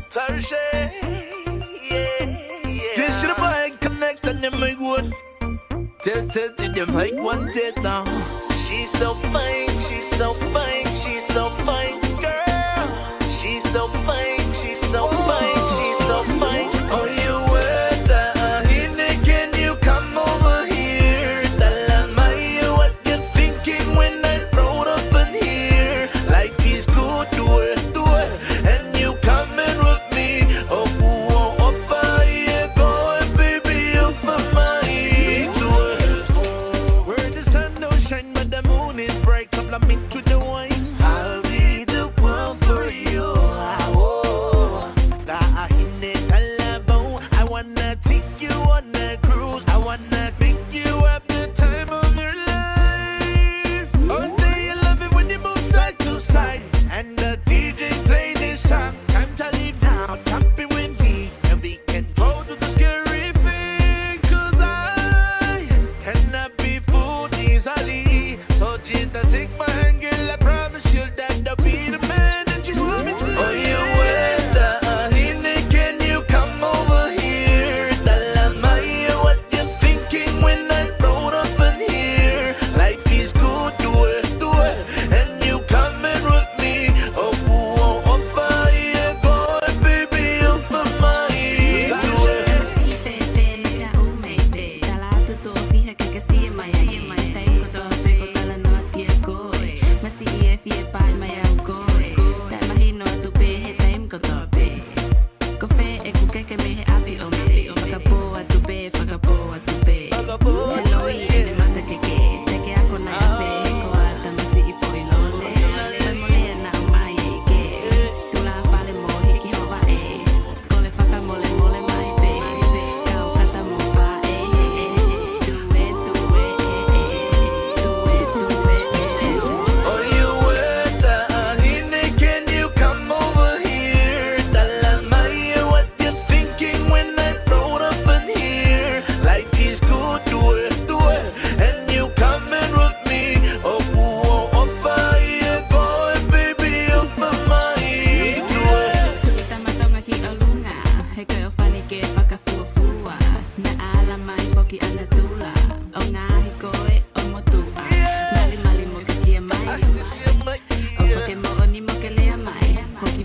Tashay, yeah. This should have connect and you make one. Test it, you make one take now. She's so fine, she's so fine, she's so fine, girl. She's so fine, she's so fine, she's so fine. Oh, you were the hint, can you come over here? Tell me what you're thinking when I brought up in here. Life is good, do it, and you coming with me. Oh, oh, oh, yeah, go, baby, up for my do it. Where the sun don't shine, but the moon is bright, compliment to the wine. I'll be the one for you. I wanna take you on a cruise. I wanna make you have the time of your life. All day you love it when you move side to side, and the DJ play this song. Time to leave now, jump in with me, and we can go to the scary thing. 'Cause I cannot be fooled easily. So just take my hand, girl, I promise you that I'll be the man that you want me to. Oh, you were the hint, can you come over here? Tell me what you're thinking when I brought up in here. Life is good, do it, and you coming with me. Oh, oh, oh, yeah, go, baby, up for my do it.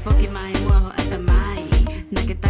Foki mai mua ho atamai. Nakita